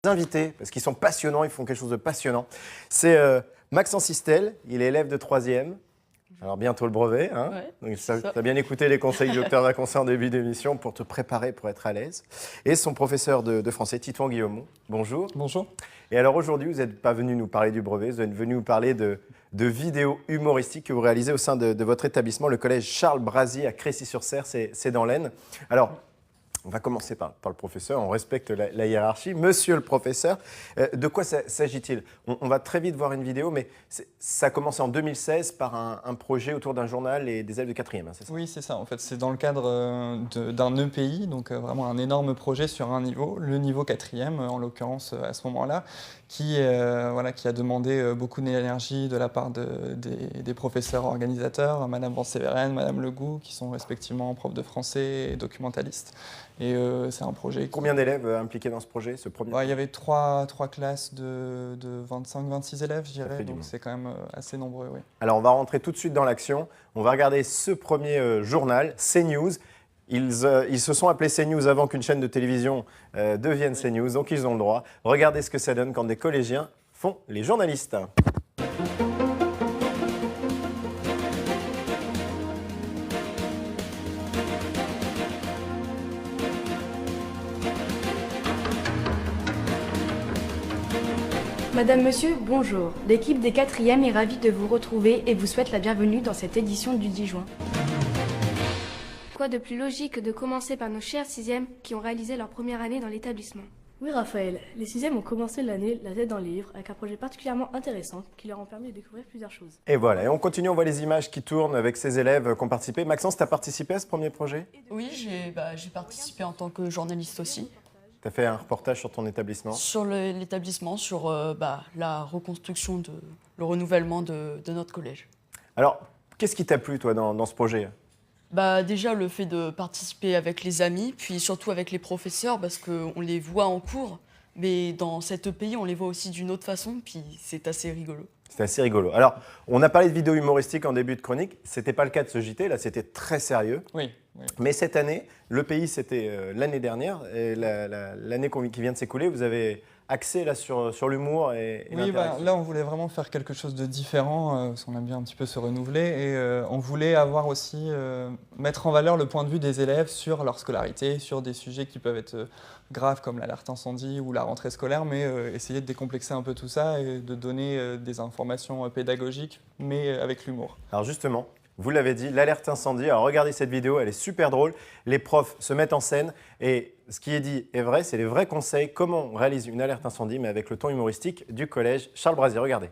invités, parce qu'ils sont passionnants, ils font quelque chose de passionnant. C'est Maxence Istel, il est élève de 3e. Alors bientôt le brevet, hein. Ouais, Donc tu as bien écouté les conseils du docteur Vacancy en début d'émission pour te préparer, pour être à l'aise. Et son professeur de français, Titouan Guillaumont. Bonjour. Bonjour. Et alors aujourd'hui, vous n'êtes pas venu nous parler du brevet, vous êtes venu nous parler de vidéos humoristiques que vous réalisez au sein de votre établissement, le collège Charles Brazier à Crécy-sur-Serre, c'est dans l'Aisne. Alors, on va commencer par le professeur, on respecte la hiérarchie. Monsieur le professeur, de quoi s'agit-il? On va très vite voir une vidéo, mais ça a commencé en 2016 par un projet autour d'un journal et des élèves de 4e, hein, c'est ça? Oui, c'est ça. En fait, c'est dans le cadre d'un EPI, donc vraiment un énorme projet sur un niveau, le niveau 4e en l'occurrence à ce moment-là, qui a demandé beaucoup d'énergie de la part des professeurs organisateurs, Madame Van-Séveren, Madame Legout, qui sont respectivement profs de français et documentalistes. Et c'est un projet. Combien d'élèves impliqués dans ce projet, ce premier Il y avait trois classes de 25-26 élèves, je dirais, donc c'est quand même assez nombreux. Oui. Alors on va rentrer tout de suite dans l'action. On va regarder ce premier journal, CNews. Ils se sont appelés CNews avant qu'une chaîne de télévision devienne CNews, donc ils ont le droit. Regardez ce que ça donne quand des collégiens font les journalistes. Madame, Monsieur, bonjour. L'équipe des 4e est ravie de vous retrouver et vous souhaite la bienvenue dans cette édition du 10 juin. Quoi de plus logique que de commencer par nos chers 6e qui ont réalisé leur première année dans l'établissement? Oui, Raphaël, les 6e ont commencé l'année la tête dans les livres avec un projet particulièrement intéressant qui leur a permis de découvrir plusieurs choses. Et voilà, et on continue, on voit les images qui tournent avec ces élèves qui ont participé. Maxence, tu as participé à ce premier projet? Oui, j'ai participé en tant que journaliste aussi. Tu as fait un reportage sur ton établissement? Sur l'établissement, sur la reconstruction, le renouvellement de notre collège. Alors, qu'est-ce qui t'a plu, toi, dans ce projet? Déjà, le fait de participer avec les amis, puis surtout avec les professeurs, parce qu'on les voit en cours, mais dans cet EPI, on les voit aussi d'une autre façon, puis c'est assez rigolo. C'est assez rigolo. Alors, on a parlé de vidéos humoristiques en début de chronique. Ce n'était pas le cas de ce JT, là, c'était très sérieux. Oui. Mais cette année, le pays, c'était l'année dernière, et l'année qui vient de s'écouler, vous avez axé là, sur l'humour et Oui, l'interaction. là, on voulait vraiment faire quelque chose de différent, parce qu'on aime bien un petit peu se renouveler, et on voulait avoir aussi, mettre en valeur le point de vue des élèves sur leur scolarité, sur des sujets qui peuvent être graves comme l'alerte incendie ou la rentrée scolaire, mais essayer de décomplexer un peu tout ça et de donner des informations pédagogiques, mais avec l'humour. Alors justement, vous l'avez dit, l'alerte incendie. Alors regardez cette vidéo, elle est super drôle. Les profs se mettent en scène et ce qui est dit est vrai, c'est les vrais conseils. Comment on réalise une alerte incendie, mais avec le ton humoristique du collège Charles Brazier. Regardez.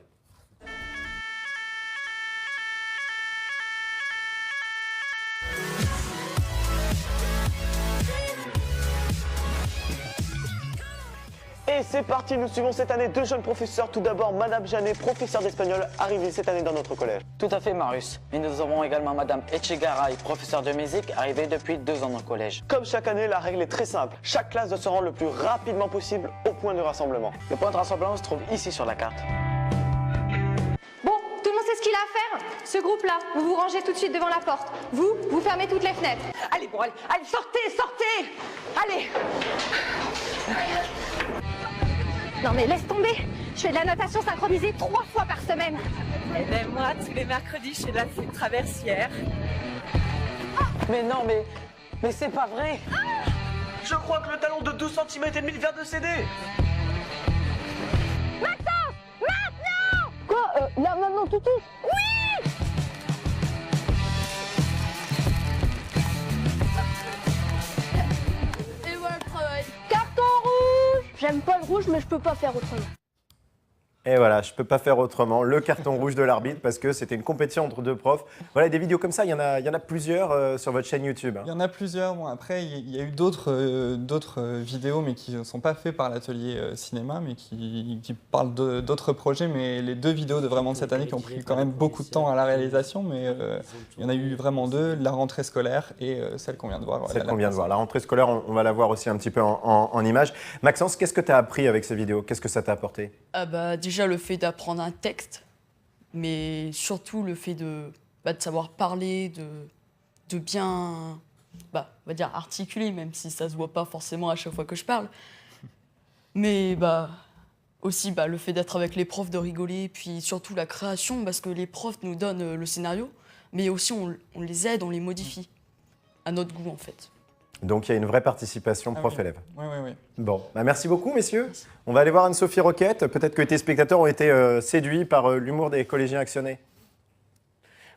Et c'est parti, nous suivons cette année deux jeunes professeurs. Tout d'abord, Madame Janet, professeure d'espagnol, arrivée cette année dans notre collège. Tout à fait, Marius. Mais nous avons également Madame Echegaray, professeure de musique, arrivée depuis 2 ans dans le collège. Comme chaque année, la règle est très simple. Chaque classe doit se rendre le plus rapidement possible au point de rassemblement. Le point de rassemblement se trouve ici sur la carte. Bon, tout le monde sait ce qu'il a à faire? Ce groupe-là, vous vous rangez tout de suite devant la porte. Vous fermez toutes les fenêtres. Allez, bon, allez, sortez! Allez! Non mais laisse tomber. Je fais de la natation synchronisée 3 fois par semaine. Et ben moi, tous les mercredis, je fais de la flûte traversière. Mais non, mais c'est pas vrai. Je crois que le talon de 12 cm et demi vient de céder. Maxence! Maintenant! Quoi? Là, maintenant, tout de suite? Oui! Et voilà le travail. Carton rouge! J'aime pas le rouge, mais je peux pas faire autrement. Et voilà, je ne peux pas faire autrement. Le carton rouge de l'arbitre parce que c'était une compétition entre deux profs. Voilà, des vidéos comme ça, il y en a plusieurs sur votre chaîne YouTube. Il y en a plusieurs. Bon, après, il y a eu d'autres vidéos, mais qui ne sont pas faites par l'atelier cinéma, mais qui parlent d'autres projets. Mais les 2 vidéos de vraiment de cette année qui ont pris quand même beaucoup de temps à la réalisation, mais il y en a eu vraiment 2, la rentrée scolaire et celle qu'on vient de voir. Celle qu'on vient de voir. La rentrée scolaire, on va la voir aussi un petit peu en images. Maxence, qu'est-ce que tu as appris avec ces vidéos? Qu'est-ce que ça t'a apporté? Déjà le fait d'apprendre un texte, mais surtout le fait de savoir parler, de bien, on va dire articuler, même si ça se voit pas forcément à chaque fois que je parle. Mais aussi le fait d'être avec les profs, de rigoler, puis surtout la création, parce que les profs nous donnent le scénario, mais aussi on les aide, on les modifie, à notre goût en fait. Donc il y a une vraie participation prof-élève. Oui, oui, oui. Bon, merci beaucoup messieurs. On va aller voir Anne-Sophie Roquette. Peut-être que tes spectateurs ont été séduits par l'humour des collégiens actionnés.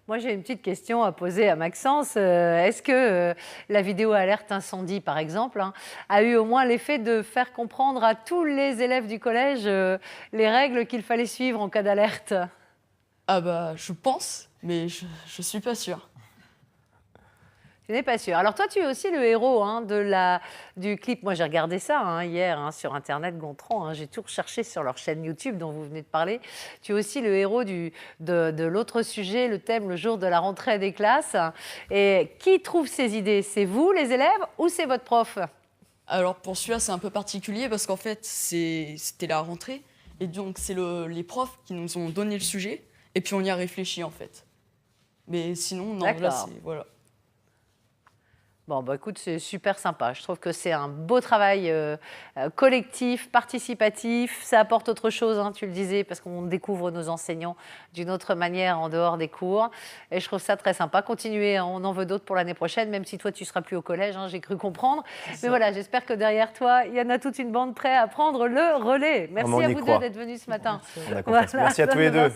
Moi, j'ai une petite question à poser à Maxence. Est-ce que la vidéo alerte incendie, par exemple, a eu au moins l'effet de faire comprendre à tous les élèves du collège les règles qu'il fallait suivre en cas d'alerte? Je pense, mais je suis pas sûre. Tu n'es pas sûr. Alors toi, tu es aussi le héros du clip. Moi, j'ai regardé ça hier sur Internet, Gontran. J'ai tout recherché sur leur chaîne YouTube dont vous venez de parler. Tu es aussi le héros de l'autre sujet, le thème, le jour de la rentrée des classes. Et qui trouve ces idées? C'est vous, les élèves, ou c'est votre prof? Alors pour celui-là, c'est un peu particulier parce qu'en fait, c'était la rentrée. Et donc, c'est les profs qui nous ont donné le sujet. Et puis, on y a réfléchi, en fait. Mais sinon, non, là, c'est... Voilà. Bon, écoute, c'est super sympa. Je trouve que c'est un beau travail collectif, participatif. Ça apporte autre chose, tu le disais, parce qu'on découvre nos enseignants d'une autre manière en dehors des cours. Et je trouve ça très sympa. Continuez, on en veut d'autres pour l'année prochaine, même si toi, tu ne seras plus au collège, j'ai cru comprendre. Mais voilà, j'espère que derrière toi, il y en a toute une bande prête à prendre le relais. Merci à vous deux d'être venus ce matin. Merci à tous les deux.